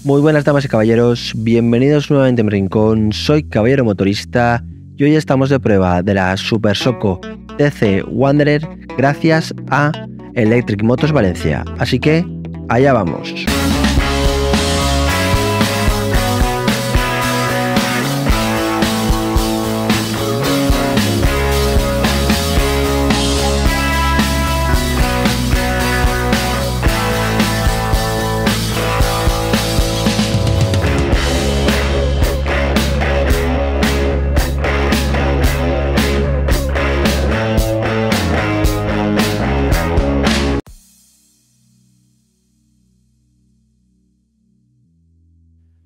Muy buenas damas y caballeros, bienvenidos nuevamente a mi rincón, soy Caballero Motorista y hoy estamos de prueba de la Super Soco TC Wanderer gracias a Electric Motors Valencia, así que allá vamos.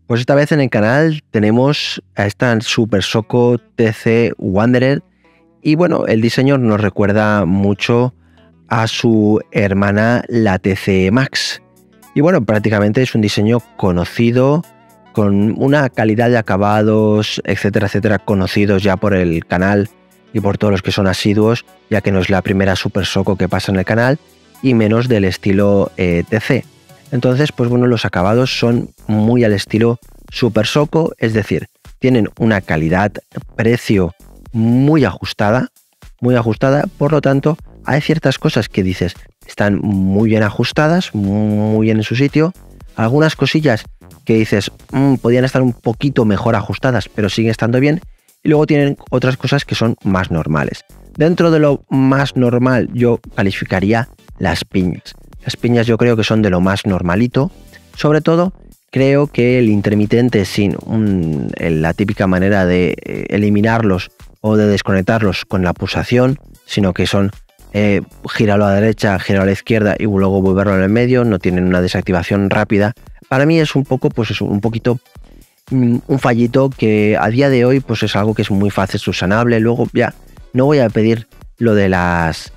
Pues esta vez en el canal tenemos a esta Super Soco TC Wanderer y bueno, el diseño nos recuerda mucho a su hermana la TC Max y bueno, prácticamente es un diseño conocido con una calidad de acabados, etcétera, etcétera, conocidos ya por el canal y por todos los que son asiduos, ya que no es la primera Super Soco que pasa en el canal y menos del estilo TC. Entonces, pues bueno, los acabados son muy al estilo Super Soco, es decir, tienen una calidad-precio muy ajustada, por lo tanto, hay ciertas cosas que dices, están muy bien ajustadas, muy bien en su sitio, algunas cosillas que dices, podrían estar un poquito mejor ajustadas, pero siguen estando bien, y luego tienen otras cosas que son más normales. Dentro de lo más normal, yo calificaría las piñas. Las piñas yo creo que son de lo más normalito, sobre todo creo que el intermitente sin la típica manera de eliminarlos o de desconectarlos con la pulsación, sino que son gíralo a la derecha, gíralo a la izquierda y luego volverlo en el medio, no tienen una desactivación rápida. Para mí es un poco, pues es un poquito un fallito que a día de hoy pues es algo que es muy fácil subsanable. Luego ya no voy a pedir lo de las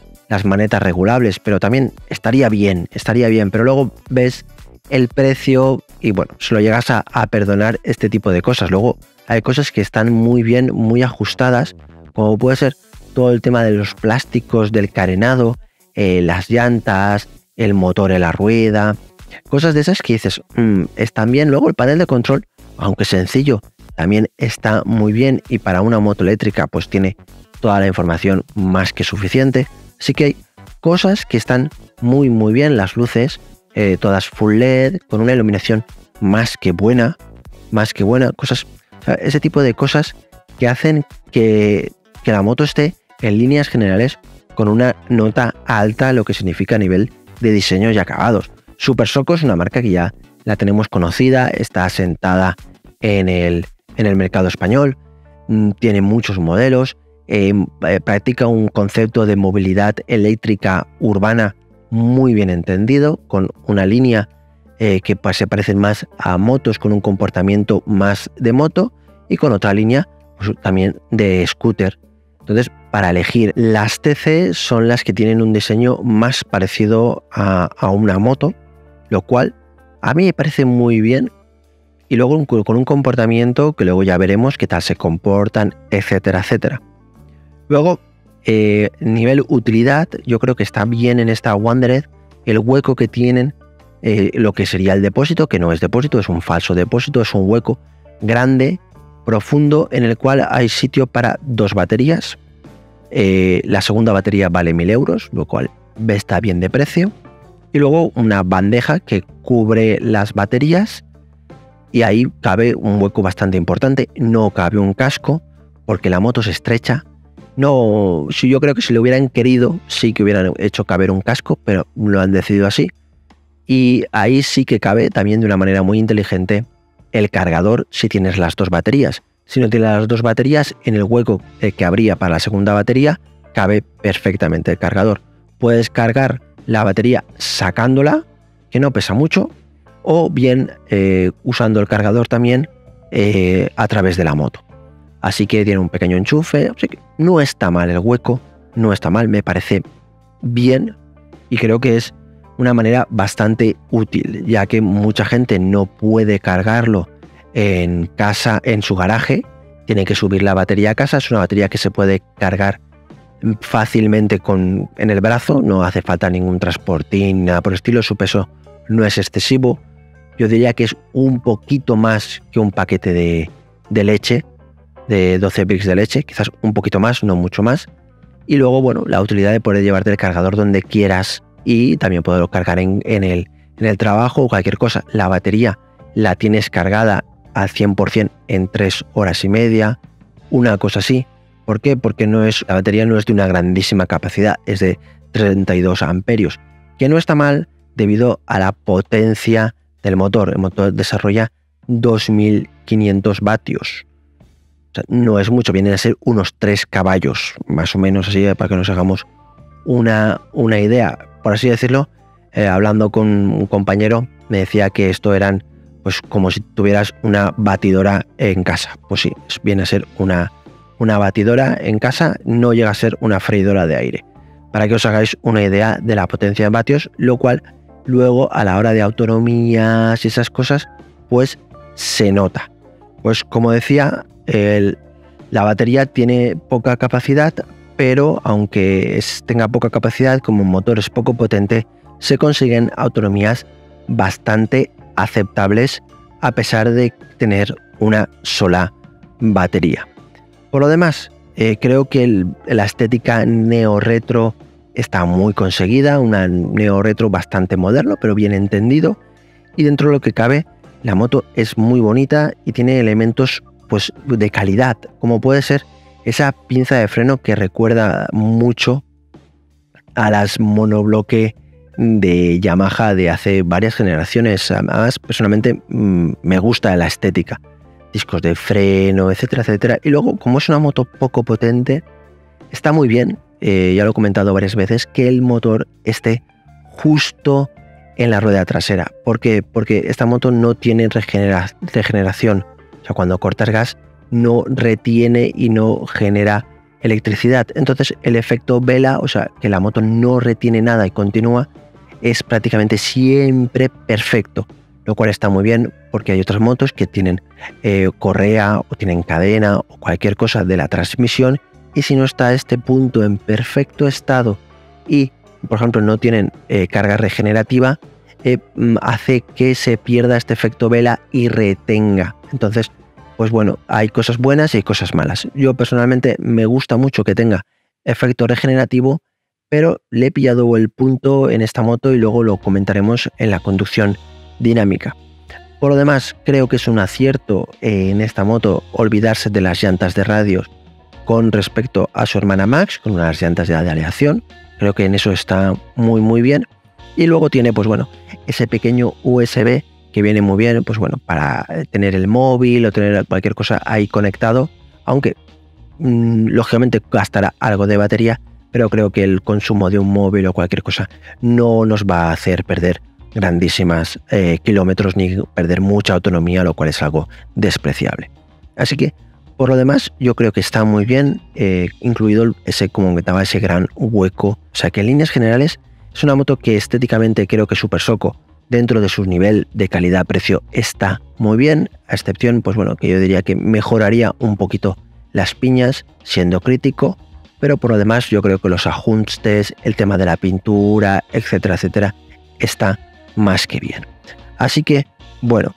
manetas regulables, pero también estaría bien, pero luego ves el precio y bueno, se lo llegas a perdonar este tipo de cosas. Luego hay cosas que están muy bien, muy ajustadas, como puede ser todo el tema de los plásticos, del carenado, las llantas, el motor en la rueda, cosas de esas que dices, están bien. Luego el panel de control, aunque sencillo, también está muy bien y para una moto eléctrica pues tiene toda la información más que suficiente. Así que hay cosas que están muy bien, las luces, todas full LED, con una iluminación más que buena, cosas, o sea, ese tipo de cosas que hacen que la moto esté en líneas generales con una nota alta, lo que significa a nivel de diseño y acabados. Super Soco es una marca que ya la tenemos conocida, está asentada en el mercado español, tiene muchos modelos, practica un concepto de movilidad eléctrica urbana muy bien entendido, con una línea que se parecen más a motos, con un comportamiento más de moto y con otra línea pues, también de scooter. Entonces, para elegir, las TC son las que tienen un diseño más parecido a una moto, lo cual a mí me parece muy bien, y luego con un comportamiento que luego ya veremos qué tal se comportan, etcétera, etcétera. Luego, nivel utilidad, yo creo que está bien en esta Wanderer el hueco que tienen, lo que sería el depósito, que no es depósito, es un falso depósito, es un hueco grande, profundo, en el cual hay sitio para 2 baterías. La segunda batería vale 1000 euros, lo cual está bien de precio. Y luego una bandeja que cubre las baterías y ahí cabe un hueco bastante importante. No cabe un casco porque la moto es estrecha. No, yo creo que si lo hubieran querido, sí que hubieran hecho caber un casco, pero lo han decidido así. Y ahí sí que cabe también de una manera muy inteligente el cargador si tienes las 2 baterías. Si no tienes las 2 baterías, en el hueco que habría para la segunda batería, cabe perfectamente el cargador. Puedes cargar la batería sacándola, que no pesa mucho, o bien usando el cargador también a través de la moto. Así que tiene un pequeño enchufe, así que no está mal el hueco, no está mal, me parece bien y creo que es una manera bastante útil, ya que mucha gente no puede cargarlo en casa, en su garaje, tiene que subir la batería a casa. Es una batería que se puede cargar fácilmente en el brazo, no hace falta ningún transportín, nada por el estilo, su peso no es excesivo. Yo diría que es un poquito más que un paquete de leche, de 12 bricks de leche, quizás un poquito más, no mucho más. Y luego, bueno, la utilidad de poder llevarte el cargador donde quieras y también poderlo cargar en el trabajo o cualquier cosa. La batería la tienes cargada al 100% en 3 horas y media, una cosa así. ¿Por qué? Porque la batería no es de una grandísima capacidad, es de 32 amperios, que no está mal debido a la potencia del motor. El motor desarrolla 2500 vatios. O sea, no es mucho, vienen a ser unos 3 caballos, más o menos así, para que nos hagamos una idea. Por así decirlo, hablando con un compañero, me decía que esto eran pues como si tuvieras una batidora en casa. Pues sí, viene a ser una batidora en casa, no llega a ser una freidora de aire. Para que os hagáis una idea de la potencia de vatios, lo cual luego a la hora de autonomías y esas cosas, pues se nota. Pues como decía, la batería tiene poca capacidad, pero aunque tenga poca capacidad, como el motor es poco potente, se consiguen autonomías bastante aceptables a pesar de tener una sola batería. Por lo demás, creo que la estética neo-retro está muy conseguida, una neo-retro bastante moderno, pero bien entendido, y dentro de lo que cabe, la moto es muy bonita y tiene elementos pues de calidad, como puede ser esa pinza de freno que recuerda mucho a las monobloque de Yamaha de hace varias generaciones. Además, personalmente me gusta la estética, discos de freno, etcétera, etcétera. Y luego, como es una moto poco potente, está muy bien, ya lo he comentado varias veces, que el motor esté justo en la rueda trasera. ¿Por qué? Porque esta moto no tiene regeneración. O sea, cuando cortas gas no retiene y no genera electricidad. Entonces el efecto vela, o sea, que la moto no retiene nada y continúa, es prácticamente siempre perfecto. Lo cual está muy bien porque hay otras motos que tienen correa o tienen cadena o cualquier cosa de la transmisión, y si no está a este punto en perfecto estado y, por ejemplo, no tienen carga regenerativa, hace que se pierda este efecto vela y retenga. Entonces, pues bueno, hay cosas buenas y hay cosas malas. Yo personalmente me gusta mucho que tenga efecto regenerativo, pero le he pillado el punto en esta moto y luego lo comentaremos en la conducción dinámica. Por lo demás, creo que es un acierto en esta moto olvidarse de las llantas de radios con respecto a su hermana Max, con unas llantas de aleación. Creo que en eso está muy muy bien. Y luego tiene, pues bueno, ese pequeño USB que viene muy bien, pues bueno, para tener el móvil o tener cualquier cosa ahí conectado, aunque lógicamente gastará algo de batería, pero creo que el consumo de un móvil o cualquier cosa no nos va a hacer perder grandísimas kilómetros ni perder mucha autonomía, lo cual es algo despreciable. Así que, por lo demás, yo creo que está muy bien, incluido ese, como comentaba, ese gran hueco. O sea que en líneas generales es una moto que estéticamente creo que Super Soco, dentro de su nivel de calidad-precio, está muy bien, a excepción, pues bueno, que yo diría que mejoraría un poquito las piñas, siendo crítico, pero por lo demás yo creo que los ajustes, el tema de la pintura, etcétera, etcétera, está más que bien. Así que, bueno,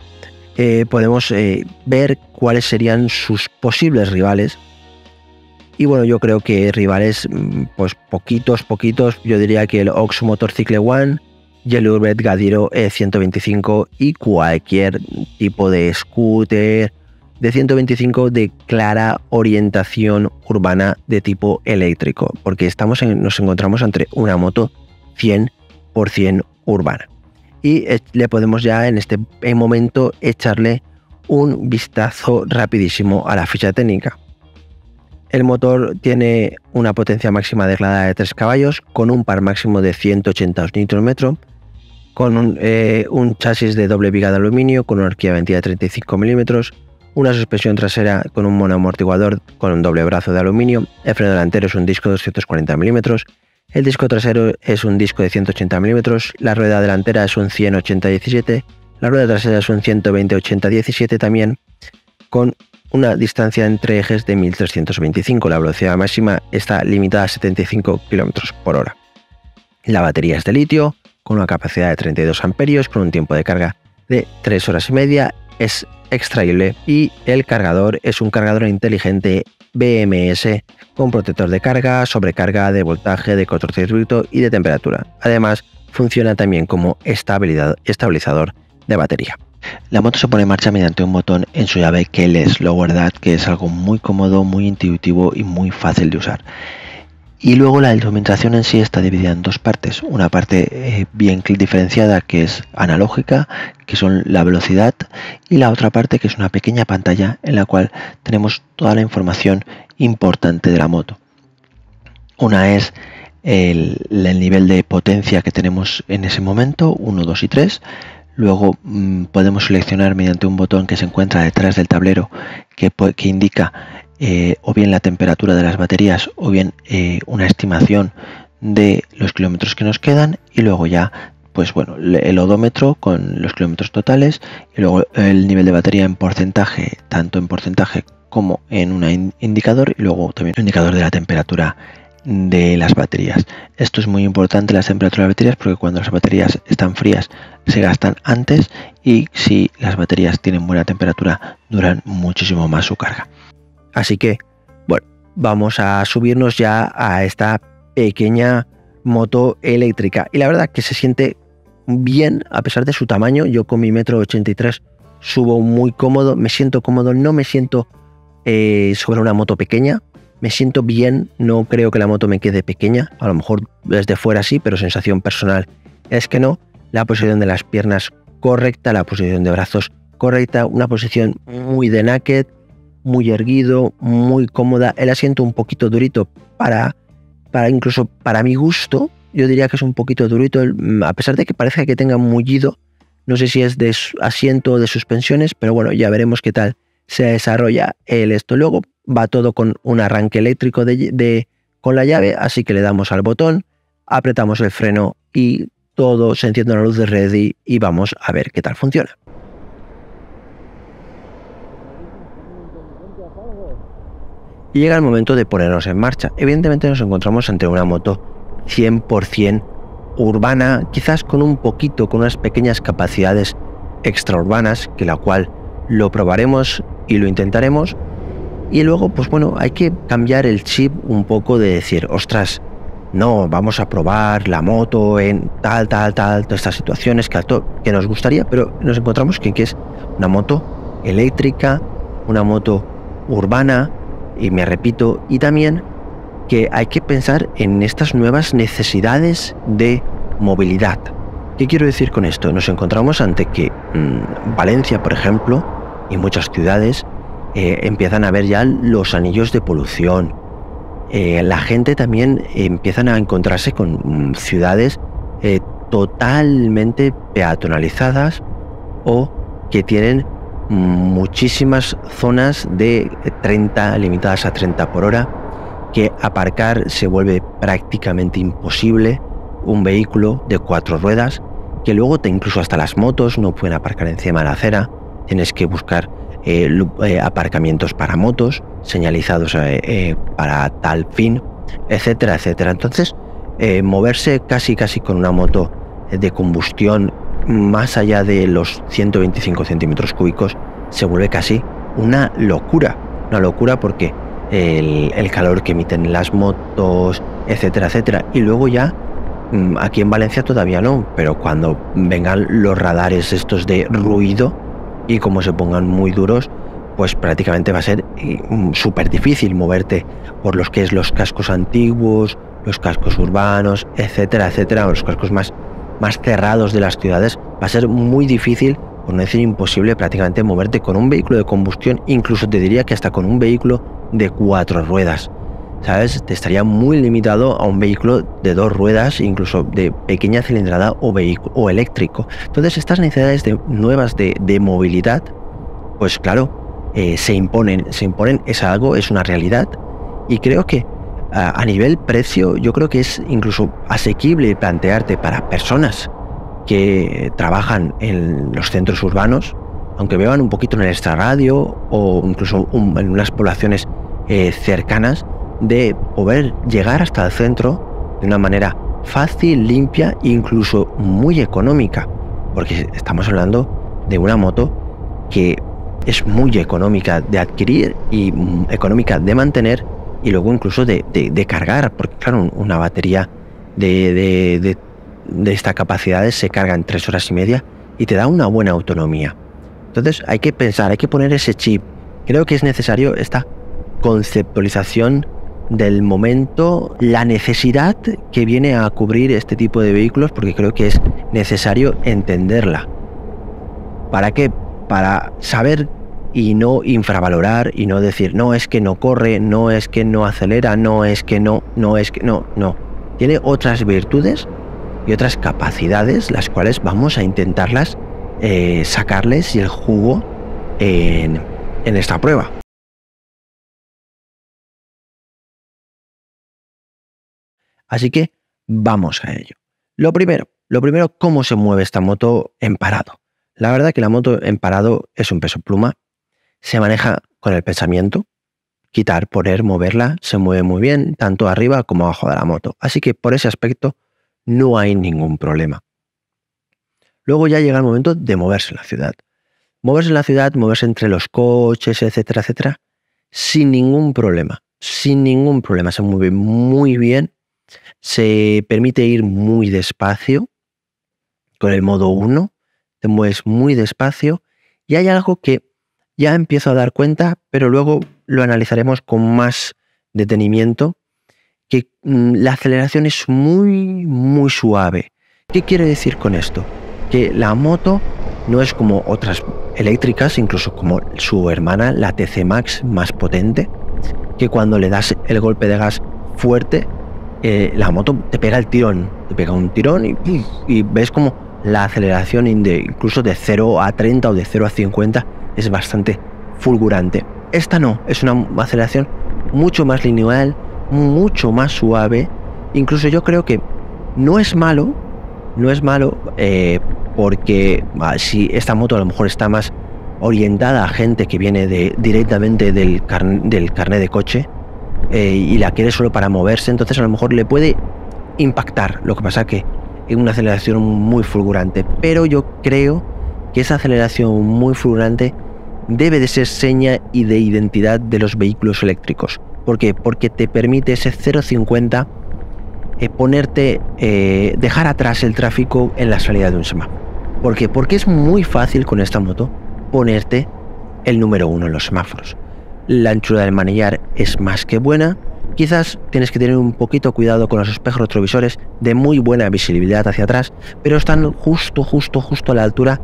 podemos ver cuáles serían sus posibles rivales. Y bueno, yo creo que rivales, pues poquitos, yo diría que el Ox Motorcycle One, Yellowbird Gadiro 125 y cualquier tipo de scooter de 125 de clara orientación urbana de tipo eléctrico, porque nos encontramos entre una moto 100% urbana. Y le podemos ya en este momento echarle un vistazo rapidísimo a la ficha técnica. El motor tiene una potencia máxima declarada de 3 caballos con un par máximo de 180 Nm, con un chasis de doble viga de aluminio con una horquilla ventila de 35 mm, una suspensión trasera con un monoamortiguador con un doble brazo de aluminio, el freno delantero es un disco de 240 mm, el disco trasero es un disco de 180 mm, la rueda delantera es un 100-80-17, la rueda trasera es un 120-80-17 también, con una distancia entre ejes de 1325. La velocidad máxima está limitada a 75 km/h. La batería es de litio, con una capacidad de 32 amperios, con un tiempo de carga de 3 horas y media, es extraíble y el cargador es un cargador inteligente BMS con protector de carga, sobrecarga, de voltaje, de cortocircuito y de temperatura. Además, funciona también como estabilizador de batería. La moto se pone en marcha mediante un botón en su llave keyless lower that, que es algo muy cómodo, muy intuitivo y muy fácil de usar. Y luego la instrumentación en sí está dividida en dos partes. Una parte bien diferenciada, que es analógica, que son la velocidad, y la otra parte que es una pequeña pantalla en la cual tenemos toda la información importante de la moto. Una es el nivel de potencia que tenemos en ese momento, 1, 2 y 3. Luego podemos seleccionar mediante un botón que se encuentra detrás del tablero que indica o bien la temperatura de las baterías o bien una estimación de los kilómetros que nos quedan, y luego ya pues bueno, el odómetro con los kilómetros totales, y luego el nivel de batería en porcentaje, tanto en porcentaje como en un indicador, y luego también un indicador de la temperatura de las baterías. Esto es muy importante, las temperaturas de las baterías, porque cuando las baterías están frías se gastan antes, y si las baterías tienen buena temperatura duran muchísimo más su carga. Así que, bueno, vamos a subirnos ya a esta pequeña moto eléctrica. Y la verdad que se siente bien a pesar de su tamaño. Yo con mi 1,83 m subo muy cómodo, me siento cómodo, no me siento sobre una moto pequeña. Me siento bien, no creo que la moto me quede pequeña. A lo mejor desde fuera sí, pero sensación personal es que no. La posición de las piernas correcta, la posición de brazos correcta, una posición muy de naked, muy erguido, muy cómoda. El asiento un poquito durito para incluso para mi gusto, yo diría que es un poquito durito, a pesar de que parezca que tenga mullido. No sé si es de asiento o de suspensiones, pero bueno, ya veremos qué tal se desarrolla esto. Luego va todo con un arranque eléctrico con la llave, así que le damos al botón, apretamos el freno y todo se enciende la luz de ready y vamos a ver qué tal funciona. Y llega el momento de ponernos en marcha. Evidentemente nos encontramos ante una moto 100% urbana, quizás con unas pequeñas capacidades extraurbanas, que la cual lo probaremos y lo intentaremos. Y luego, pues bueno, hay que cambiar el chip un poco de decir, ostras, no, vamos a probar la moto en todas estas situaciones que nos gustaría, pero nos encontramos que es una moto eléctrica, una moto urbana, y me repito, y también que hay que pensar en estas nuevas necesidades de movilidad. ¿Qué quiero decir con esto? Nos encontramos ante que Valencia, por ejemplo, y muchas ciudades empiezan a ver ya los anillos de polución. La gente también empiezan a encontrarse con ciudades totalmente peatonalizadas o que tienen muchísimas zonas de 30 limitadas a 30 por hora, que aparcar se vuelve prácticamente imposible. Un vehículo de 4 ruedas, que luego incluso hasta las motos no pueden aparcar encima de la acera, tienes que buscar aparcamientos para motos señalizados para tal fin, etcétera, etcétera. Entonces, moverse casi con una moto de combustión más allá de los 125 centímetros cúbicos se vuelve casi una locura porque el calor que emiten las motos, etcétera, etcétera. Y luego ya, aquí en Valencia todavía no, pero cuando vengan los radares estos de ruido y como se pongan muy duros, pues prácticamente va a ser súper difícil moverte por los cascos antiguos, los cascos urbanos, etcétera, etcétera, o los cascos más cerrados de las ciudades. Va a ser muy difícil, por no decir imposible, prácticamente moverte con un vehículo de combustión, incluso te diría que hasta con un vehículo de 4 ruedas, ¿sabes? Te estaría muy limitado a un vehículo de 2 ruedas, incluso de pequeña cilindrada o eléctrico. Entonces estas necesidades nuevas de movilidad, pues claro, se imponen, es una realidad, y creo que a nivel precio, yo creo que es incluso asequible plantearte para personas que trabajan en los centros urbanos, aunque vivan un poquito en el extrarradio o incluso en unas poblaciones cercanas, de poder llegar hasta el centro de una manera fácil, limpia e incluso muy económica, porque estamos hablando de una moto que es muy económica de adquirir y económica de mantener y luego incluso de cargar, porque claro, una batería de esta capacidad se carga en 3 horas y media y te da una buena autonomía. Entonces hay que pensar, hay que poner ese chip. Creo que es necesario esta conceptualización del momento, la necesidad que viene a cubrir este tipo de vehículos, porque creo que es necesario entenderla. ¿Para qué? Para saber y no infravalorar y no decir, no es que no corre, no es que no acelera, no es que no. Tiene otras virtudes y otras capacidades, las cuales vamos a intentarlas sacarles el jugo en esta prueba. Así que vamos a ello. Lo primero, ¿cómo se mueve esta moto en parado? La verdad que la moto en parado es un peso pluma, se maneja con el pensamiento, quitar, poner, moverla, se mueve muy bien, tanto arriba como abajo de la moto. Así que por ese aspecto no hay ningún problema. Luego ya llega el momento de moverse en la ciudad. Moverse en la ciudad, moverse entre los coches, etcétera, etcétera, sin ningún problema. Sin ningún problema. Se mueve muy bien. Se permite ir muy despacio. Con el modo 1 te mueves muy despacio. Y hay algo que ya empiezo a dar cuenta, pero luego lo analizaremos con más detenimiento, que la aceleración es muy, muy suave. ¿Qué quiere decir con esto? Que la moto no es como otras eléctricas, incluso como su hermana, la TC Max más potente, que cuando le das el golpe de gas fuerte, la moto te pega el tirón, te pega un tirón y ves como la aceleración incluso de 0 a 30 o de 0 a 50 es bastante fulgurante. Esta no, es una aceleración mucho más lineal, mucho más suave. Incluso yo creo que no es malo, porque si esta moto a lo mejor está más orientada a gente que viene directamente del carnet de coche y la quiere solo para moverse, entonces a lo mejor le puede impactar. Lo que pasa que es una aceleración muy fulgurante, pero yo creo que esa aceleración muy fulgurante debe de ser seña y de identidad de los vehículos eléctricos. ¿Por qué? Porque te permite ese 0,50 dejar atrás el tráfico en la salida de un semáforo. ¿Por qué? Porque es muy fácil con esta moto ponerte el número 1 en los semáforos. La anchura del manillar es más que buena. Quizás tienes que tener un poquito cuidado con los espejos retrovisores de muy buena visibilidad hacia atrás, pero están justo a la altura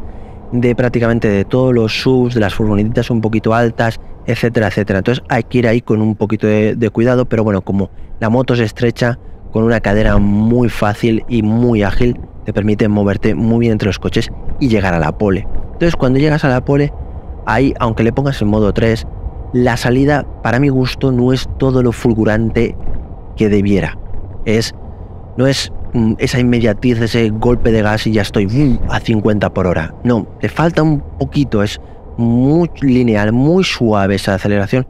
de prácticamente de todos los SUVs, de las furgonetitas un poquito altas, etcétera, etcétera. Entonces hay que ir ahí con un poquito de cuidado, pero bueno, como la moto es estrecha, con una cadera muy fácil y muy ágil, te permite moverte muy bien entre los coches y llegar a la pole. Entonces cuando llegas a la pole, ahí, aunque le pongas en modo 3, la salida, para mi gusto, no es todo lo fulgurante que debiera. No es esa inmediatez, ese golpe de gas y ya estoy a 50 por hora. No, te falta un poquito, es muy lineal, muy suave esa aceleración.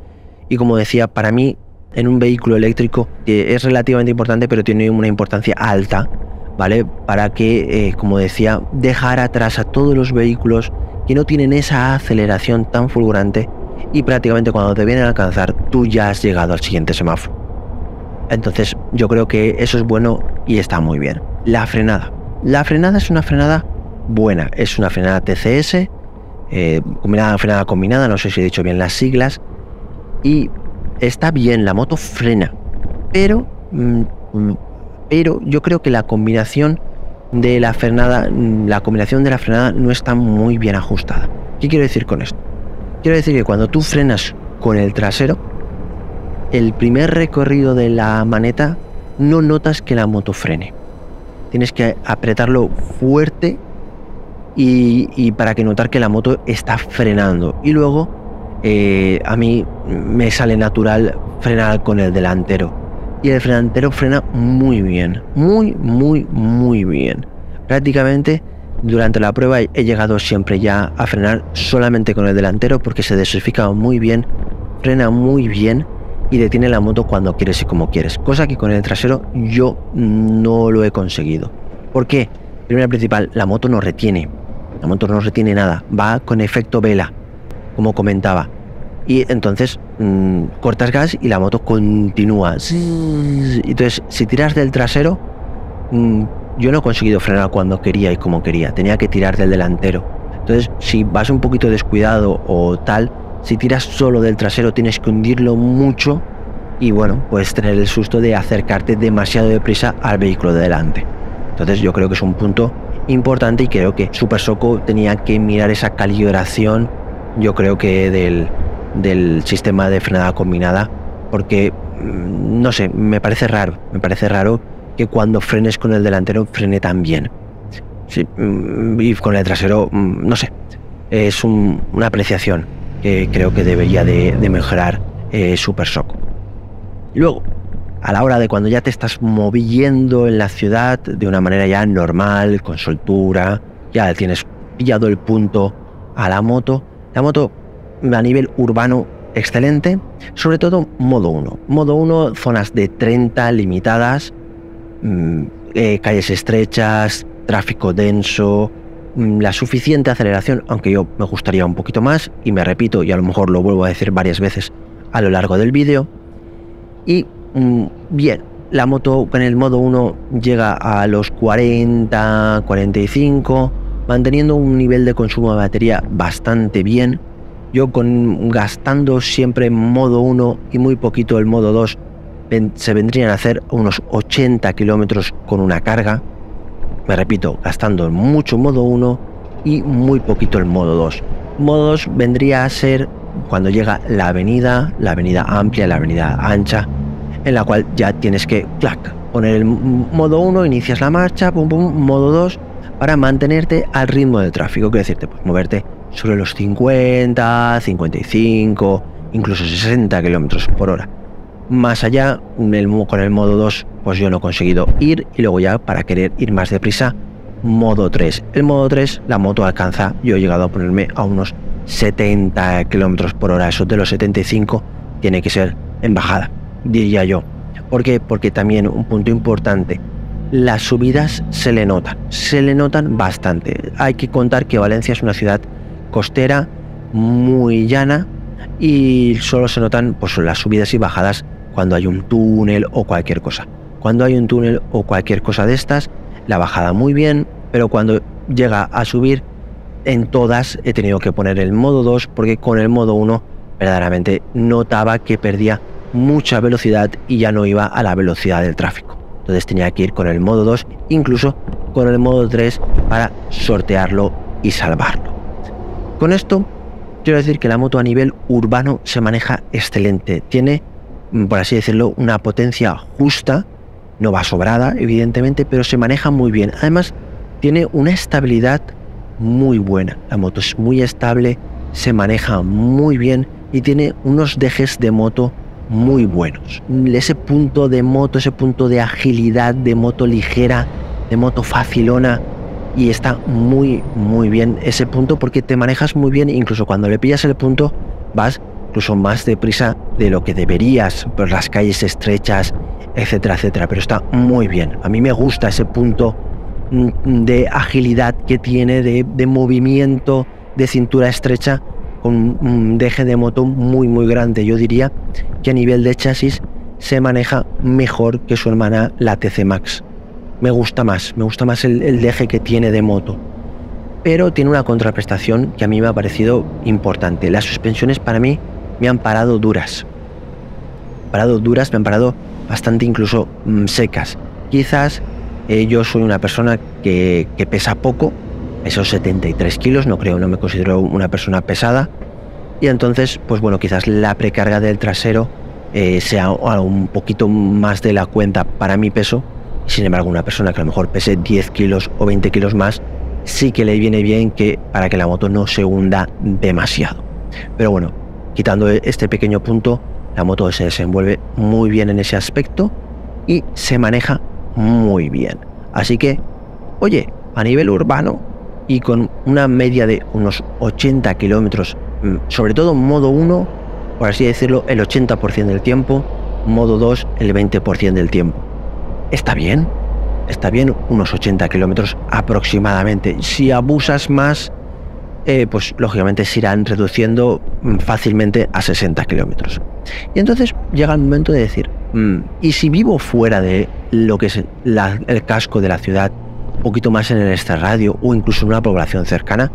Y como decía, para mí, en un vehículo eléctrico, que es relativamente importante, pero tiene una importancia alta, ¿vale? Para que, como decía, dejar atrás a todos los vehículos que no tienen esa aceleración tan fulgurante y prácticamente cuando te vienen a alcanzar, tú ya has llegado al siguiente semáforo. Entonces, yo creo que eso es bueno y está muy bien. La frenada. La frenada es una frenada buena, es una frenada TCS, frenada combinada, no sé si he dicho bien las siglas, y está bien, la moto frena, pero yo creo que la combinación de la frenada no está muy bien ajustada. ¿Qué quiero decir con esto? Quiero decir que cuando tú frenas con el trasero, el primer recorrido de la maneta no notas que la moto frene. Tienes que apretarlo fuerte y para que notar que la moto está frenando. Y luego a mí me sale natural frenar con el delantero. Y el delantero frena muy bien, muy bien. Prácticamente durante la prueba he llegado siempre ya a frenar solamente con el delantero porque se dosifica muy bien, frena muy bien y detiene la moto cuando quieres y como quieres. Cosa que con el trasero yo no lo he conseguido. ¿Por qué? Primero y principal, la moto no retiene. La moto no retiene nada, va con efecto vela, como comentaba. Y entonces cortas gas y la moto continúa. Entonces, si tiras del trasero, yo no he conseguido frenar cuando quería y como quería. Tenía que tirar del delantero. Entonces, si vas un poquito descuidado o tal, si tiras solo del trasero tienes que hundirlo mucho y bueno, puedes tener el susto de acercarte demasiado deprisa al vehículo de delante. Entonces yo creo que es un punto importante y creo que Super Soco tenía que mirar esa calibración, yo creo que del sistema de frenada combinada, porque no sé, me parece raro que cuando frenes con el delantero frene tan bien. Sí, y con el trasero, no sé, es una apreciación que creo que debería de mejorar Super Soco. Luego, a la hora de cuando ya te estás moviendo en la ciudad de una manera ya normal, con soltura, ya tienes pillado el punto a la moto a nivel urbano excelente, sobre todo modo 1. Modo 1, zonas de 30 limitadas, calles estrechas, tráfico denso, la suficiente aceleración, aunque yo me gustaría un poquito más, y me repito, y a lo mejor lo vuelvo a decir varias veces a lo largo del vídeo. Y bien, la moto con el modo 1 llega a los 40, 45, manteniendo un nivel de consumo de batería bastante bien. Yo gastando siempre modo 1 y muy poquito el modo 2, se vendrían a hacer unos 80 kilómetros con una carga. Me repito, gastando mucho modo 1 y muy poquito el modo 2. Modo 2 vendría a ser cuando llega la avenida amplia, la avenida ancha, en la cual ya tienes que poner el modo 1, inicias la marcha, modo 2, para mantenerte al ritmo del tráfico, quiero decirte, pues moverte sobre los 50, 55, incluso 60 kilómetros por hora. Más allá, con el modo 2, pues yo no he conseguido ir, y luego ya, para querer ir más deprisa, modo 3. El modo 3, la moto alcanza, yo he llegado a ponerme a unos 70 kilómetros por hora, eso de los 75 tiene que ser en bajada, diría yo. ¿Por qué? Porque también un punto importante, las subidas se le notan bastante. Hay que contar que Valencia es una ciudad costera, muy llana, y solo se notan pues las subidas y bajadas cuando hay un túnel o cualquier cosa. Cuando hay un túnel o cualquier cosa de estas, la bajada muy bien, pero cuando llega a subir, en todas he tenido que poner el modo 2, porque con el modo 1 verdaderamente notaba que perdía mucha velocidad y ya no iba a la velocidad del tráfico. Entonces tenía que ir con el modo 2, incluso con el modo 3, para sortearlo y salvarlo. Con esto quiero decir que la moto a nivel urbano se maneja excelente. Tiene, por así decirlo, una potencia justa, no va sobrada evidentemente, pero se maneja muy bien. Además tiene una estabilidad muy buena. La moto es muy estable, se maneja muy bien y tiene unos dejes de moto muy buenos. Ese punto de moto, ese punto de agilidad, de moto ligera, de moto facilona, y está muy bien ese punto, porque te manejas muy bien. Incluso cuando le pillas el punto vas incluso más deprisa de lo que deberías por las calles estrechas, etcétera, etcétera, pero está muy bien. A mí me gusta ese punto de agilidad que tiene, de movimiento, de cintura estrecha, con un deje de moto muy grande. Yo diría que a nivel de chasis se maneja mejor que su hermana, la TC Max. Me gusta más el deje que tiene de moto, pero tiene una contraprestación que a mí me ha parecido importante. Las suspensiones para mí me han parado duras, me han parado bastante, incluso secas. Quizás yo soy una persona que pesa poco, esos 73 kilos, no me considero una persona pesada, y entonces, pues bueno, quizás la precarga del trasero sea un poquito más de la cuenta para mi peso. Sin embargo, una persona que a lo mejor pese 10 kilos o 20 kilos más, sí que le viene bien para que la moto no se hunda demasiado. Pero bueno, quitando este pequeño punto, la moto se desenvuelve muy bien en ese aspecto y se maneja muy bien. Así que, oye, a nivel urbano y con una media de unos 80 kilómetros, sobre todo en modo 1, por así decirlo, el 80% del tiempo, modo 2 el 20% del tiempo. Está bien, está bien, unos 80 kilómetros aproximadamente. Si abusas más, pues lógicamente se irán reduciendo fácilmente a 60 kilómetros. Y entonces llega el momento de decir, ¿y si vivo fuera de lo que es el casco de la ciudad, un poquito más en el extrarradio o incluso en una población cercana?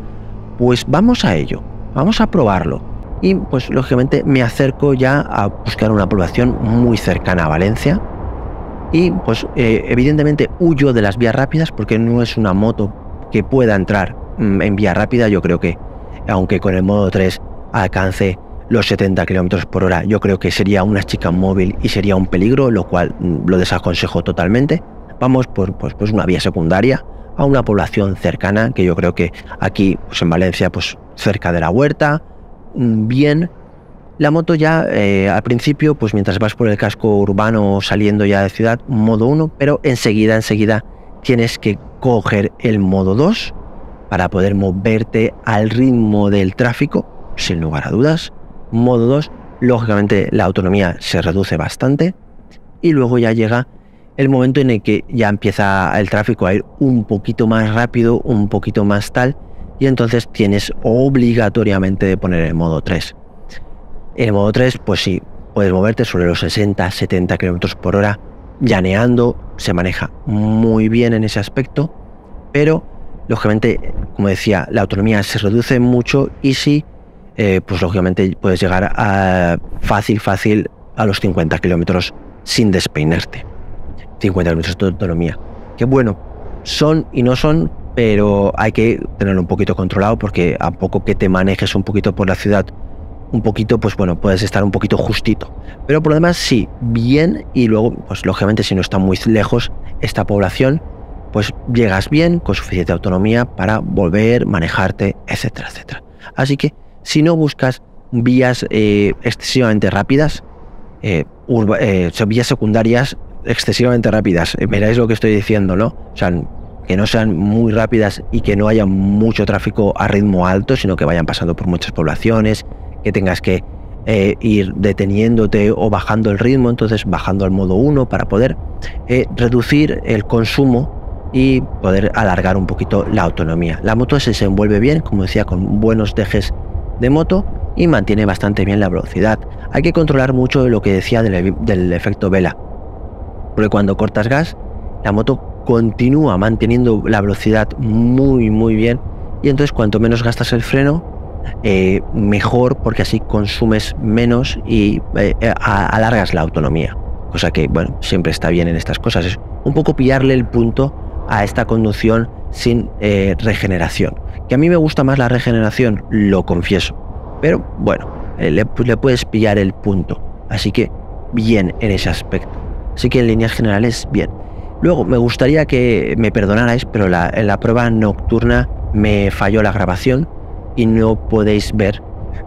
Pues vamos a ello, vamos a probarlo. Y pues lógicamente me acerco ya a buscar una población muy cercana a Valencia. Y pues evidentemente huyo de las vías rápidas porque no es una moto que pueda entrar en vía rápida. Yo creo que aunque con el modo 3 alcance los 70 km por hora, yo creo que sería una chica móvil y sería un peligro, lo cual lo desaconsejo totalmente. Vamos por pues una vía secundaria a una población cercana, que yo creo que aquí pues en Valencia, pues cerca de la Huerta, bien. La moto ya al principio, pues mientras vas por el casco urbano saliendo ya de ciudad, modo 1, pero enseguida tienes que coger el modo 2 para poder moverte al ritmo del tráfico, sin lugar a dudas. Modo 2, lógicamente la autonomía se reduce bastante y luego ya llega el momento en el que ya empieza el tráfico a ir un poquito más rápido, un poquito más tal, y entonces tienes obligatoriamente de poner el modo 3. En el modo 3, pues sí, puedes moverte sobre los 60-70 km por hora, llaneando, se maneja muy bien en ese aspecto, pero lógicamente, como decía, la autonomía se reduce mucho y sí, pues lógicamente puedes llegar a fácil a los 50 km sin despeinarte. 50 km de autonomía. Que bueno, son y no son, pero hay que tenerlo un poquito controlado porque a poco que te manejes un poquito por la ciudad, un poquito, pues bueno, puedes estar un poquito justito. Pero por lo demás, sí, bien. Y luego, pues lógicamente, si no está muy lejos esta población, pues llegas bien, con suficiente autonomía para volver, manejarte, etcétera, etcétera. Así que, si no buscas vías excesivamente rápidas, vías secundarias excesivamente rápidas, veréis lo que estoy diciendo, ¿no? O sea, que no sean muy rápidas y que no haya mucho tráfico a ritmo alto, sino que vayan pasando por muchas poblaciones, que tengas que ir deteniéndote o bajando el ritmo, entonces bajando al modo 1 para poder reducir el consumo y poder alargar un poquito la autonomía. La moto se desenvuelve bien, como decía, con buenos dejes de moto y mantiene bastante bien la velocidad. Hay que controlar mucho lo que decía del efecto vela, porque cuando cortas gas, la moto continúa manteniendo la velocidad muy bien, y entonces cuanto menos gastas el freno, mejor, porque así consumes menos y alargas la autonomía, cosa que bueno, siempre está bien en estas cosas. Es un poco pillarle el punto a esta conducción sin regeneración, que a mí me gusta más la regeneración, lo confieso, pero bueno, le puedes pillar el punto, así que bien en ese aspecto. Así que en líneas generales bien. Luego me gustaría que me perdonarais, pero en la prueba nocturna me falló la grabación y no podéis ver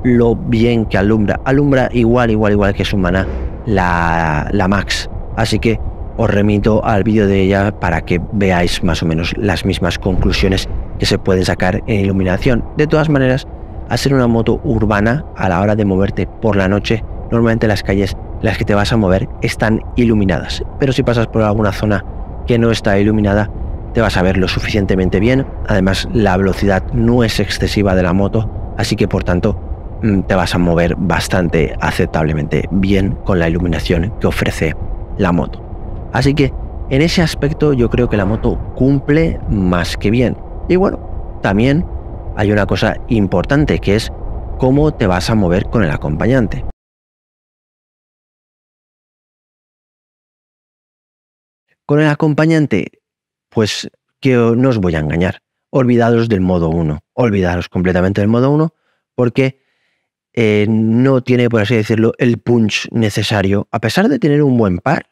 lo bien que alumbra. Alumbra igual que su Maná, la Max. Así que os remito al vídeo de ella para que veáis más o menos las mismas conclusiones que se pueden sacar en iluminación. De todas maneras, al ser una moto urbana, a la hora de moverte por la noche, normalmente las calles en las que te vas a mover están iluminadas. Pero si pasas por alguna zona que no está iluminada, te vas a ver lo suficientemente bien. Además, la velocidad no es excesiva de la moto, así que por tanto te vas a mover bastante aceptablemente bien con la iluminación que ofrece la moto. Así que en ese aspecto yo creo que la moto cumple más que bien. Y bueno, también hay una cosa importante, que es cómo te vas a mover con el acompañante. Con el acompañante, pues que no os voy a engañar, olvidaros del modo 1, olvidaros completamente del modo 1, porque no tiene, por así decirlo, el punch necesario. A pesar de tener un buen par,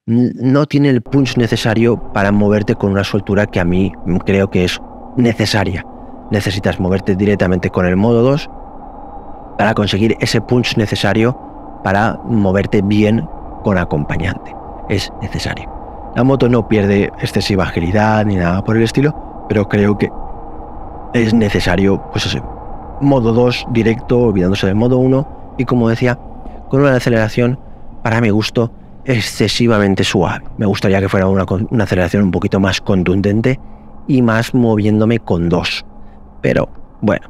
no tiene el punch necesario para moverte con una soltura que a mí creo que es necesaria. Necesitas moverte directamente con el modo 2 para conseguir ese punch necesario para moverte bien con acompañante. Es necesario. La moto no pierde excesiva agilidad ni nada por el estilo, pero creo que es necesario, pues ese modo 2 directo, olvidándose del modo 1, y como decía, con una aceleración, para mi gusto, excesivamente suave. Me gustaría que fuera una aceleración un poquito más contundente y más moviéndome con 2. Pero bueno,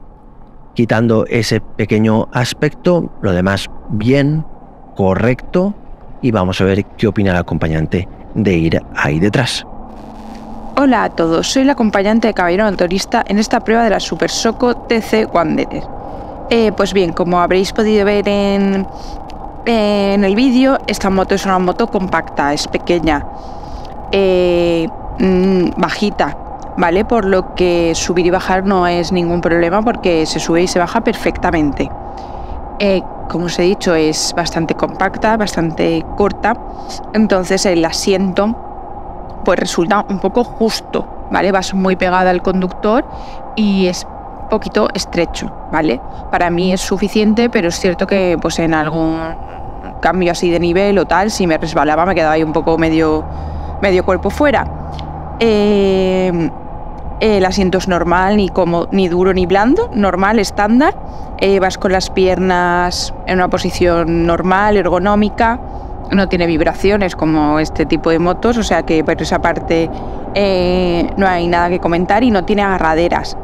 quitando ese pequeño aspecto, lo demás bien, correcto, y vamos a ver qué opina el acompañante de ir ahí detrás. Hola a todos, soy la acompañante de Caballero Motorista en esta prueba de la Super Soco TC Wanderer. Pues bien, como habréis podido ver en el vídeo, esta moto es una moto compacta, es pequeña, bajita, ¿vale? Por lo que subir y bajar no es ningún problema porque se sube y se baja perfectamente. Como os he dicho, es bastante compacta, bastante corta, entonces el asiento pues resulta un poco justo, ¿vale? Vas muy pegada al conductor y es un poquito estrecho, ¿vale? Para mí es suficiente, pero es cierto que pues en algún cambio así de nivel o tal, si me resbalaba me quedaba ahí un poco medio cuerpo fuera. El asiento es normal, ni duro ni blando, normal, estándar. Vas con las piernas en una posición normal, ergonómica. No tiene vibraciones como este tipo de motos, o sea que por esa parte no hay nada que comentar, y no tiene agarraderas.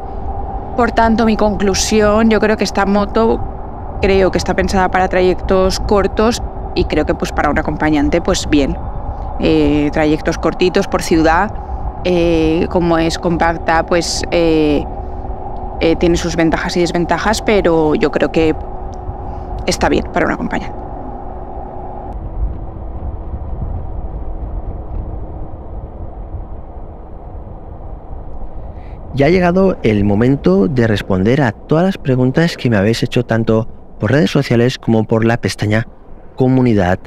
Por tanto, mi conclusión, yo creo que esta moto está pensada para trayectos cortos, y creo que pues para un acompañante pues bien. Trayectos cortitos por ciudad, como es compacta pues tiene sus ventajas y desventajas, pero yo creo que está bien para un acompañante. Ya ha llegado el momento de responder a todas las preguntas que me habéis hecho tanto por redes sociales como por la pestaña comunidad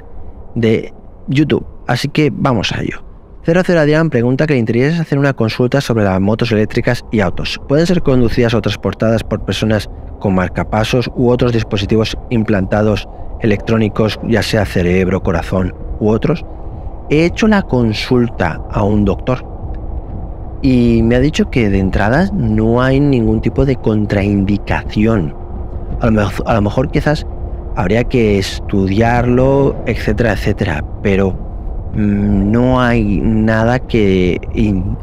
de YouTube. Así que vamos a ello. 00 Adrián pregunta que le interesa hacer una consulta sobre las motos eléctricas y autos. ¿Pueden ser conducidas o transportadas por personas con marcapasos u otros dispositivos implantados electrónicos, ya sea cerebro, corazón u otros? He hecho la consulta a un doctor y me ha dicho que de entrada no hay ningún tipo de contraindicación. A lo mejor quizás habría que estudiarlo, etcétera, etcétera, pero no hay nada que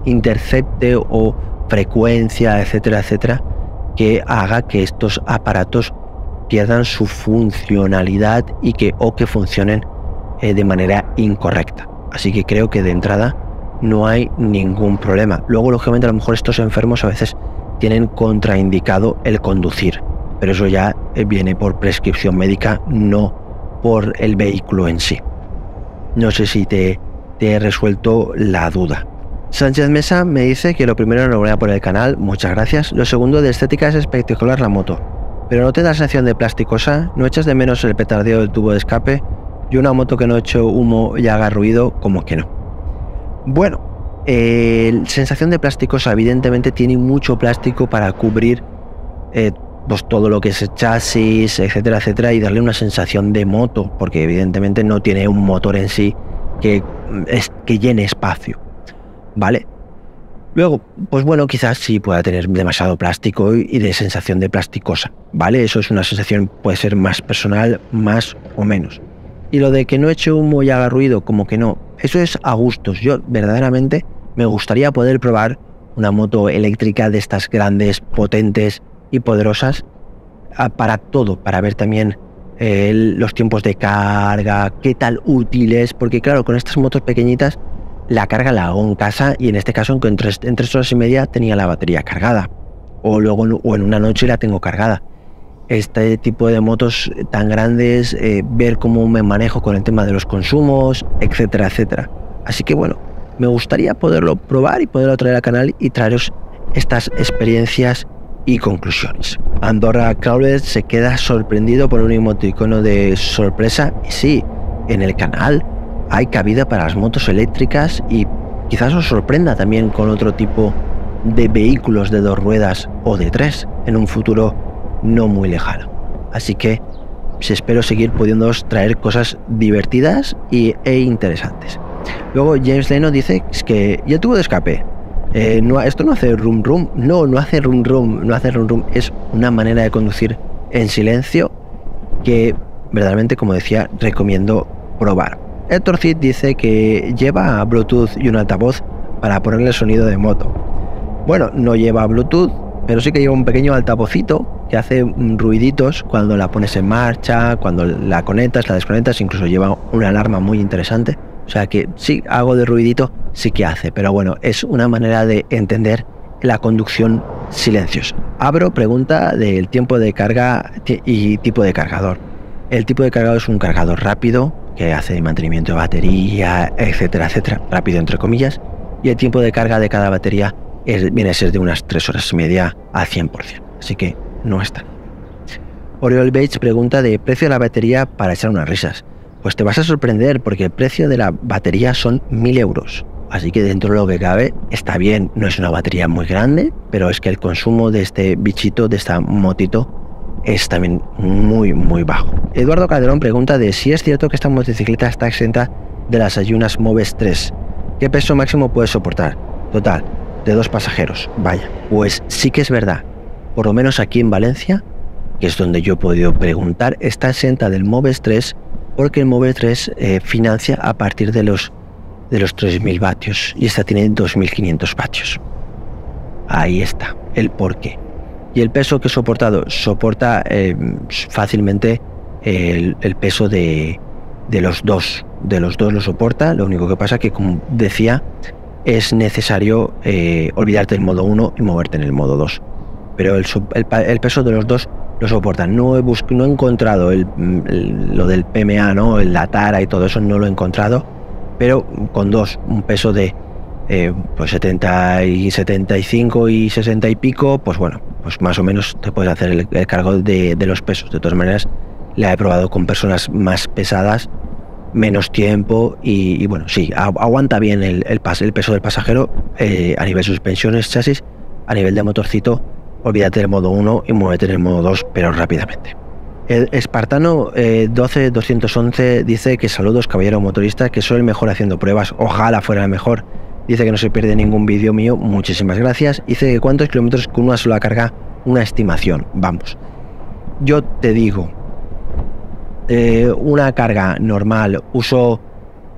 intercepte o frecuencia, etcétera, etcétera, que haga que estos aparatos pierdan su funcionalidad o que funcionen de manera incorrecta. Así que creo que de entrada no hay ningún problema. Luego, lógicamente, a lo mejor estos enfermos a veces tienen contraindicado el conducir, pero eso ya viene por prescripción médica, no por el vehículo en sí. No sé si te he resuelto la duda. Sánchez Mesa me dice que lo primero, enhorabuena por el canal, muchas gracias. Lo segundo, de estética es espectacular la moto, pero ¿no te da sensación de plasticosa? ¿No echas de menos el petardeo del tubo de escape? Y una moto que no eche humo y haga ruido, como que no. Bueno, sensación de plasticosa, evidentemente tiene mucho plástico para cubrir pues todo lo que es el chasis, etcétera, etcétera, y darle una sensación de moto, porque evidentemente no tiene un motor en sí que llene espacio, ¿vale? Luego, pues bueno, quizás sí pueda tener demasiado plástico y de sensación de plasticosa, ¿vale? Eso es una sensación, puede ser más personal, más o menos. Y lo de que no eche humo y haga ruido, como que no, eso es a gustos. Yo verdaderamente me gustaría poder probar una moto eléctrica de estas grandes, potentes y poderosas para todo, para ver también los tiempos de carga, qué tal útiles, porque claro, con estas motos pequeñitas la carga la hago en casa, y en este caso en 3 horas y media tenía la batería cargada, o en una noche la tengo cargada. Este tipo de motos tan grandes, ver cómo me manejo con el tema de los consumos, etcétera, etcétera. Así que bueno, me gustaría poderlo probar y poderlo traer al canal y traeros estas experiencias y conclusiones. Andorra Crowley se queda sorprendido por un emoticono de sorpresa, y sí, en el canal hay cabida para las motos eléctricas, y quizás os sorprenda también con otro tipo de vehículos de 2 ruedas o de 3 en un futuro no muy lejano. Así que espero seguir pudiéndoos traer cosas divertidas e interesantes. Luego James Leno dice que ya tuvo de escape. Esto no hace rum rum, no hace rum rum, es una manera de conducir en silencio que verdaderamente, como decía, recomiendo probar. Héctor Cid dice que lleva Bluetooth y un altavoz para ponerle sonido de moto. Bueno, no lleva Bluetooth, pero sí que lleva un pequeño altavocito que hace ruiditos cuando la pones en marcha, cuando la conectas, la desconectas, incluso lleva una alarma muy interesante. O sea que sí, algo de ruidito sí que hace, pero bueno, es una manera de entender la conducción silenciosa. Abro pregunta del tiempo de carga y tipo de cargador. El tipo de cargador es un cargador rápido que hace mantenimiento de batería, etcétera, etcétera, rápido entre comillas, y el tiempo de carga de cada batería viene a ser de unas 3 horas y media al 100%, así que no está. Oriol Bates pregunta de precio de la batería para echar unas risas. Pues te vas a sorprender porque el precio de la batería son 1.000 euros. Así que dentro de lo que cabe está bien, no es una batería muy grande, pero es que el consumo de este bichito, de esta motito, es también muy muy bajo. Eduardo Calderón pregunta de si es cierto que esta motocicleta está exenta de las ayunas Moves 3. ¿Qué peso máximo puede soportar? Total, de 2 pasajeros. Vaya, pues sí que es verdad. Por lo menos aquí en Valencia, que es donde yo he podido preguntar, está exenta del Moves 3 porque el Moves 3 financia a partir de los 3.000 vatios y esta tiene 2.500 vatios. Ahí está el porqué. Y el peso que he soportado, soporta fácilmente el peso de los dos. De los dos lo soporta, lo único que pasa que, como decía, es necesario olvidarte del modo 1 y moverte en el modo 2. Pero el peso de los dos lo soporta. No he encontrado lo del PMA, ¿no? La tara y todo eso, no lo he encontrado, pero con dos, un peso de pues 70 y 75 y 60 y pico, pues bueno, pues más o menos te puedes hacer el cargo de los pesos. De todas maneras, la he probado con personas más pesadas, menos tiempo y bueno, sí, aguanta bien el peso del pasajero a nivel suspensiones, chasis, a nivel de motorcito. Olvídate del modo 1 y muévete en el modo 2, pero rápidamente. El Espartano 12211 dice que saludos, caballero motorista, que soy el mejor haciendo pruebas, ojalá fuera el mejor. Dice que no se pierde ningún vídeo mío, muchísimas gracias. Dice que cuántos kilómetros con una sola carga, una estimación. Vamos, yo te digo, una carga normal, uso,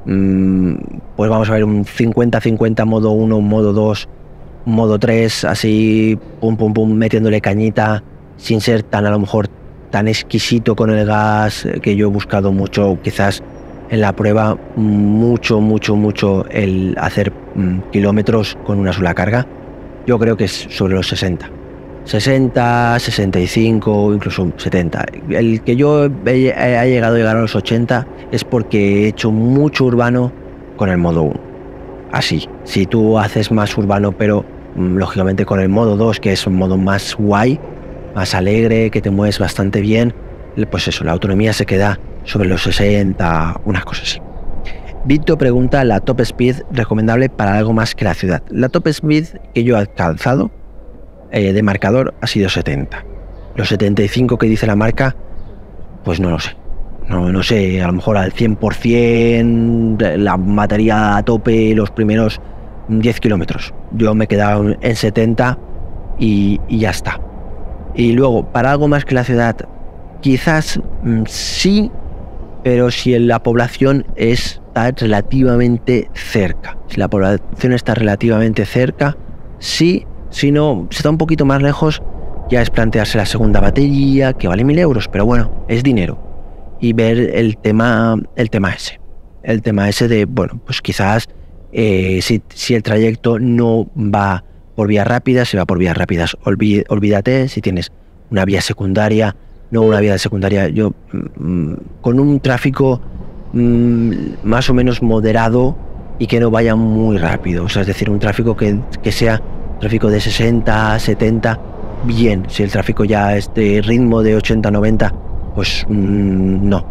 pues vamos a ver, un 50-50 modo 1, un modo 2, un modo 3, así, pum, pum, pum, metiéndole cañita, sin ser tan, a lo mejor, tan exquisito con el gas, que yo he buscado mucho, quizás en la prueba, mucho el hacer kilómetros con una sola carga. Yo creo que es sobre los 60, 65, incluso 70. El que yo he llegado a llegar a los 80 es porque he hecho mucho urbano con el modo 1. Así, si tú haces más urbano, pero lógicamente con el modo 2, que es un modo más guay, más alegre, que te mueves bastante bien, pues eso, la autonomía se queda sobre los 60, unas cosas así. Víctor pregunta, ¿la top speed recomendable para algo más que la ciudad? La top speed que yo he alcanzado de marcador ha sido 70. Los 75 que dice la marca, pues no lo sé. No sé, a lo mejor al 100%, la batería a tope los primeros 10 kilómetros. Yo me he quedado en 70 y ya está. Y luego, para algo más que la ciudad, quizás sí, pero si la población está relativamente cerca. Si la población está relativamente cerca, sí. Si no, si está un poquito más lejos, ya es plantearse la segunda batería, que vale 1.000 euros, pero bueno, es dinero. Y ver el tema ese de, bueno, pues quizás si el trayecto no va por vías rápidas, si va por vías rápidas, olvídate. Si tienes una vía secundaria, no una vía secundaria, yo con un tráfico más o menos moderado y que no vaya muy rápido, o sea, es decir, un tráfico que sea tráfico de 60, 70, bien. Si el tráfico ya es de ritmo de 80, 90, pues no,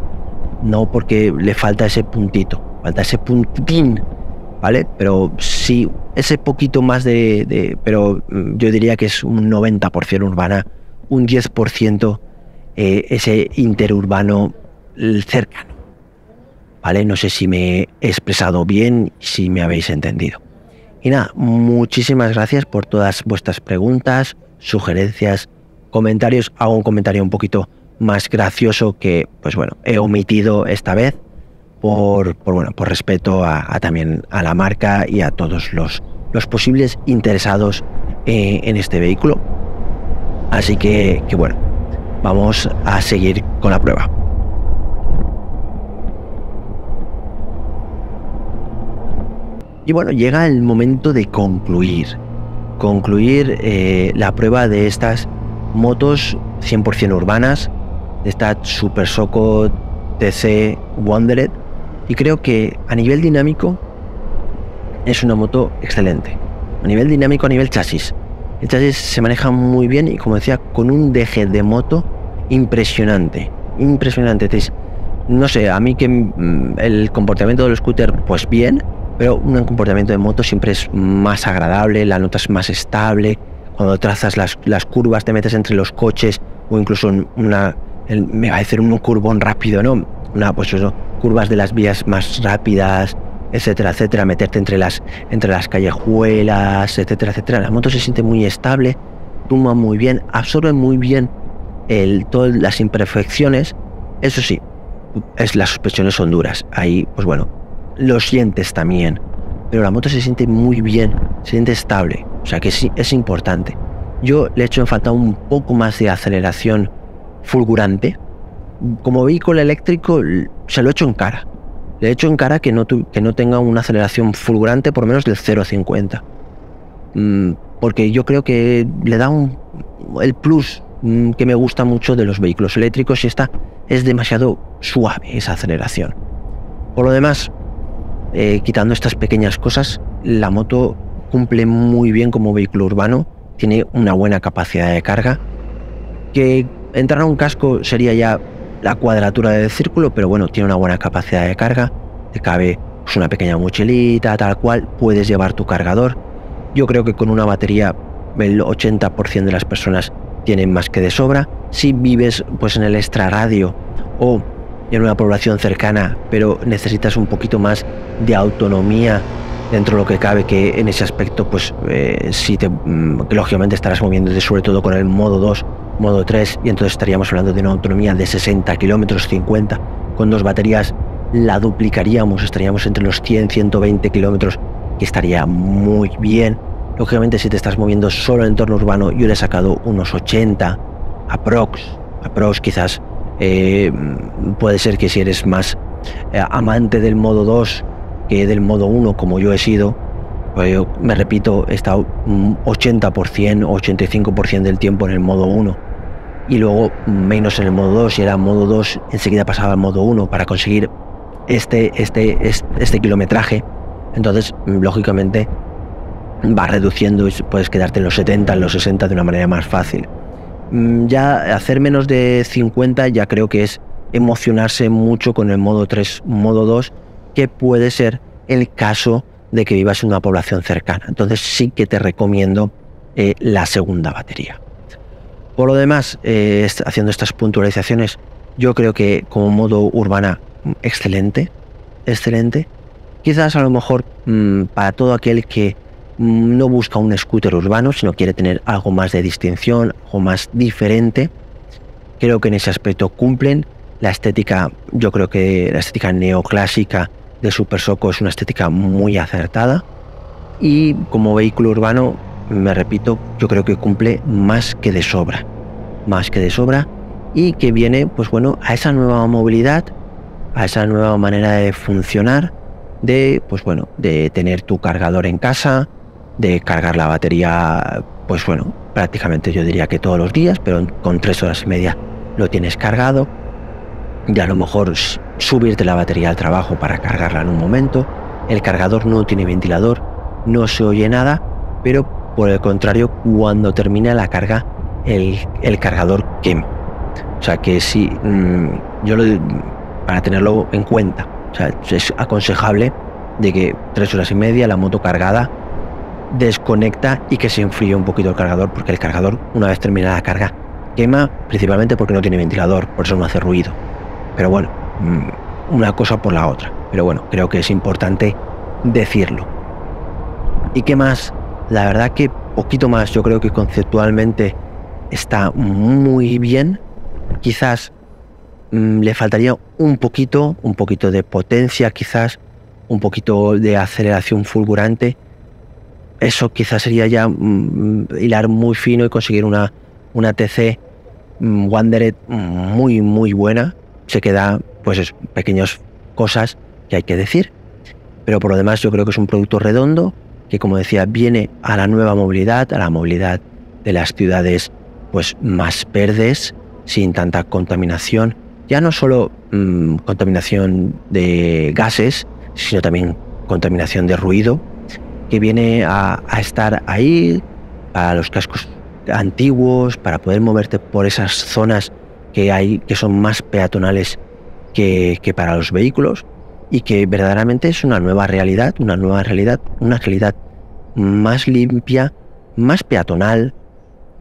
porque le falta ese puntito, falta ese puntín, ¿vale? Pero sí, ese poquito más pero yo diría que es un 90% urbana, un 10% ese interurbano cercano, ¿vale? No sé si me he expresado bien, si me habéis entendido. Y nada, muchísimas gracias por todas vuestras preguntas, sugerencias, comentarios. Hago un comentario un poquito más gracioso que, pues bueno, he omitido esta vez, por respeto también a la marca y a todos los posibles interesados en este vehículo. Así que bueno, vamos a seguir con la prueba. Y bueno, llega el momento de concluir la prueba de estas motos 100% urbanas, de esta Super Soco TC Wandered, y creo que a nivel dinámico es una moto excelente. A nivel dinámico, a nivel chasis, el chasis se maneja muy bien y, como decía, con un deje de moto impresionante. No sé, a mí que el comportamiento del scooter pues bien, pero un comportamiento de moto siempre es más agradable, la nota es más estable. Cuando trazas las curvas, te metes entre los coches, o incluso me va a decir un curvón rápido, ¿no? Pues eso, curvas de las vías más rápidas, etcétera, etcétera, meterte entre las callejuelas, etcétera, etcétera. La moto se siente muy estable, tumba muy bien, absorbe muy bien todas las imperfecciones. Eso sí, las suspensiones son duras. Ahí, pues bueno, lo sientes también. Pero la moto se siente muy bien, se siente estable. O sea que sí, es importante. Yo le echo en falta un poco más de aceleración fulgurante. Como vehículo eléctrico se lo echo en cara. Le echo en cara que no tenga una aceleración fulgurante por menos del 0,50. Porque yo creo que le da el plus que me gusta mucho de los vehículos eléctricos, y esta es demasiado suave, esa aceleración. Por lo demás, quitando estas pequeñas cosas, la moto cumple muy bien como vehículo urbano, tiene una buena capacidad de carga, que entrar a un casco sería ya la cuadratura del círculo, pero bueno, tiene una buena capacidad de carga, te cabe pues una pequeña mochilita, tal cual, puedes llevar tu cargador. Yo creo que con una batería el 80% de las personas tienen más que de sobra. Si vives pues en el extrarradio o en una población cercana, pero necesitas un poquito más de autonomía dentro de lo que cabe, que en ese aspecto pues lógicamente estarás moviéndote sobre todo con el modo 2, modo 3, y entonces estaríamos hablando de una autonomía de 60 kilómetros, 50. Con dos baterías la duplicaríamos, estaríamos entre los 100-120 kilómetros, que estaría muy bien. Lógicamente, si te estás moviendo solo en entorno urbano, yo le he sacado unos 80 aprox quizás. Puede ser que si eres más amante del modo 2 que del modo 1, como yo he sido, pues yo, me repito, he estado 80%, 85% del tiempo en el modo 1, y luego menos en el modo 2, y era modo 2, enseguida pasaba al modo 1 para conseguir este kilometraje. Entonces, lógicamente, va reduciendo y puedes quedarte en los 70, en los 60 de una manera más fácil. Ya hacer menos de 50 ya creo que es emocionarse mucho con el modo 3, modo 2, que puede ser el caso de que vivas en una población cercana. Entonces sí que te recomiendo la segunda batería. Por lo demás, haciendo estas puntualizaciones, yo creo que como modo urbana, excelente. Quizás a lo mejor para todo aquel que no busca un scooter urbano, sino quiere tener algo más de distinción, algo más diferente, creo que en ese aspecto cumplen. La estética, yo creo que la estética neoclásica de Super Soco es una estética muy acertada, y como vehículo urbano, me repito, yo creo que cumple más que de sobra, y que viene, pues bueno, a esa nueva movilidad, a esa nueva manera de funcionar, de, pues bueno, de tener tu cargador en casa, de cargar la batería, pues bueno, prácticamente yo diría que todos los días, pero con 3 horas y media lo tienes cargado. Y a lo mejor subirte la batería al trabajo para cargarla en un momento. El cargador no tiene ventilador, no se oye nada, pero por el contrario, cuando termina la carga, el cargador quema. O sea que sí, para tenerlo en cuenta, o sea, es aconsejable de que 3 horas y media la moto cargada, desconecta y que se enfríe un poquito el cargador, porque el cargador, una vez termina la carga, quema, principalmente porque no tiene ventilador, por eso no hace ruido. Pero bueno, una cosa por la otra. Pero bueno, creo que es importante decirlo. ¿Y qué más? La verdad que poquito más. Yo creo que conceptualmente está muy bien. Quizás le faltaría un poquito de potencia quizás, un poquito de aceleración fulgurante. Eso quizás sería ya hilar muy fino y conseguir una TC Wandered muy buena. Se queda pues pequeñas cosas que hay que decir, pero por lo demás yo creo que es un producto redondo que, como decía, viene a la nueva movilidad, a la movilidad de las ciudades pues más verdes, sin tanta contaminación, ya no solo contaminación de gases, sino también contaminación de ruido, que viene a estar ahí para los cascos antiguos, para poder moverte por esas zonas que hay, que son más peatonales que para los vehículos, y que verdaderamente es una nueva realidad, una realidad más limpia, más peatonal,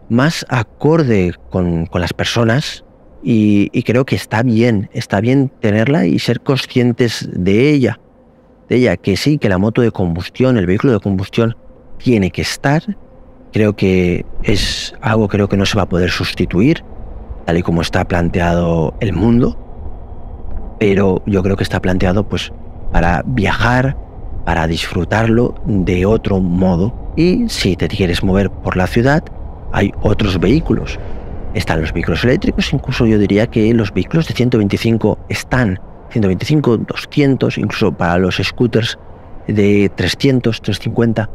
más acorde con las personas, y creo que está bien tenerla y ser conscientes de ella, que sí, que la moto de combustión, el vehículo de combustión tiene que estar. Creo que es algo que no se va a poder sustituir, tal y como está planteado el mundo, pero yo creo que está planteado pues para viajar, para disfrutarlo de otro modo. Y si te quieres mover por la ciudad, hay otros vehículos. Están los vehículos eléctricos, incluso yo diría que los vehículos de 125 están, 125, 200, incluso para los scooters de 300, 350.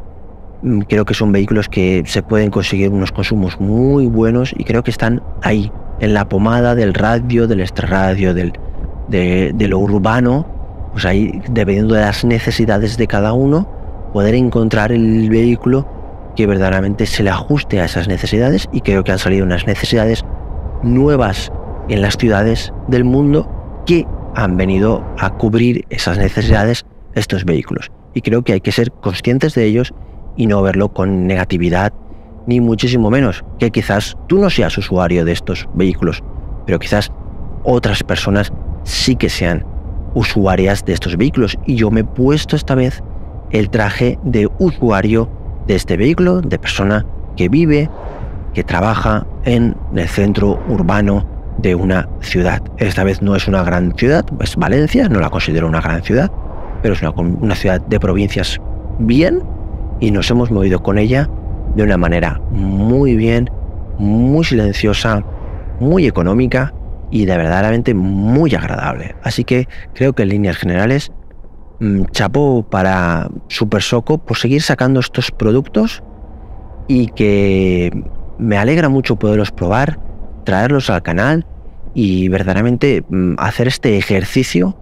Creo que son vehículos que se pueden conseguir unos consumos muy buenos, y creo que están ahí, en la pomada del radio, del extrarradio, de lo urbano, pues ahí, dependiendo de las necesidades de cada uno, poder encontrar el vehículo que verdaderamente se le ajuste a esas necesidades. Y creo que han salido unas necesidades nuevas en las ciudades del mundo que han venido a cubrir esas necesidades estos vehículos. Y creo que hay que ser conscientes de ellos y no verlo con negatividad, ni muchísimo menos. Que quizás tú no seas usuario de estos vehículos, pero quizás otras personas sí que sean usuarias de estos vehículos. Y yo me he puesto esta vez el traje de usuario de este vehículo, de persona que vive, que trabaja en el centro urbano de una ciudad. Esta vez no es una gran ciudad, es Valencia, no la considero una gran ciudad, pero es una ciudad de provincias bien, y nos hemos movido con ella de una manera muy bien, muy silenciosa, muy económica y de verdaderamente muy agradable. Así que creo que en líneas generales, chapó para Super Soco por seguir sacando estos productos, y que me alegra mucho poderlos probar, traerlos al canal y verdaderamente hacer este ejercicio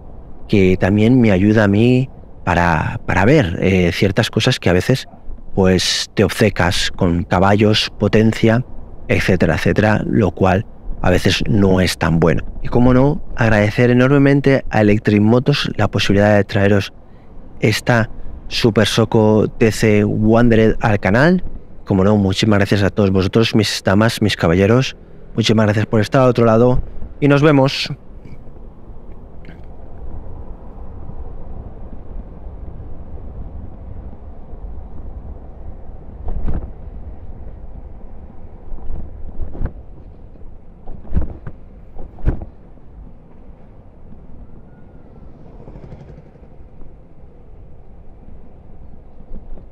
que también me ayuda a mí para ver ciertas cosas que a veces pues te obcecas con caballos, potencia, etcétera, etcétera, lo cual a veces no es tan bueno. Y como no, agradecer enormemente a Electric Motors la posibilidad de traeros esta Super Soco TC Wandered al canal. Como no, muchísimas gracias a todos vosotros, mis damas, mis caballeros. Muchísimas gracias por estar al otro lado y nos vemos.